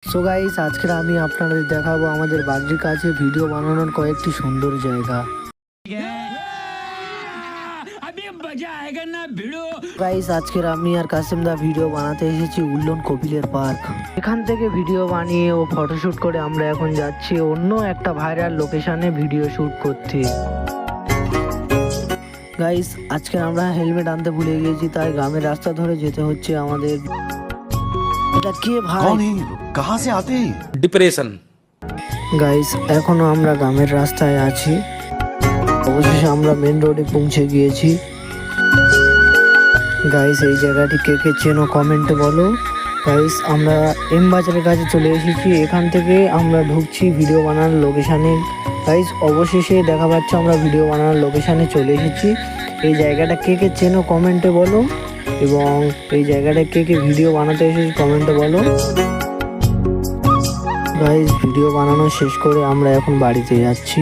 So guys, আজকে আমি আপনাদের দেখাবো আমাদের বাড়ির কাছে ভিডিও বানানোর কয়েকটি সুন্দর জায়গা। গাইস, আজকের আমি আর কাসিম দা ভিডিও বানাতে এসেছি উল্লন কপিলের পার্ক। এখান থেকে ভিডিও বানিয়ে ও ফটোশুট করে আমরা এখন যাচ্ছি অন্য একটা ভাইরাল লোকেশনে ভিডিও শুট করতে। গাইস, আজকে আমরা হেলমেট আনতে ভুলে গিয়েছি, তাই গ্রামের রাস্তা ধরে যেতে হচ্ছে আমাদের। এটা কে ভাই? कौन है? कहाँ से आते हैं? ডিপ্রেশন। গাইস, এখনো আমরা গ্রামের রাস্তায় আছি। অবশেষে আমরা মেন রোডে পৌঁছে গিয়েছি। গাইস, এই জায়গাটি কে কে চেনো কমেন্টে বলো। গাইস, আমরা এম বাজারের কাছে চলে এসেছি। এখান থেকে আমরা ঢুকছি ভিডিও বানানোর লোকেশানে। গাইস, অবশেষে দেখা পাচ্ছে আমরা ভিডিও বানানোর লোকেশানে চলে এসেছি। এই জায়গাটা কে কে চেনো কমেন্টে বলো, এবং এই জায়গাটা কে কে ভিডিও বানাতে এসেছি কমেন্টে বলো। গাইস, ভিডিও বানানো শেষ করে আমরা এখন বাড়িতে যাচ্ছি।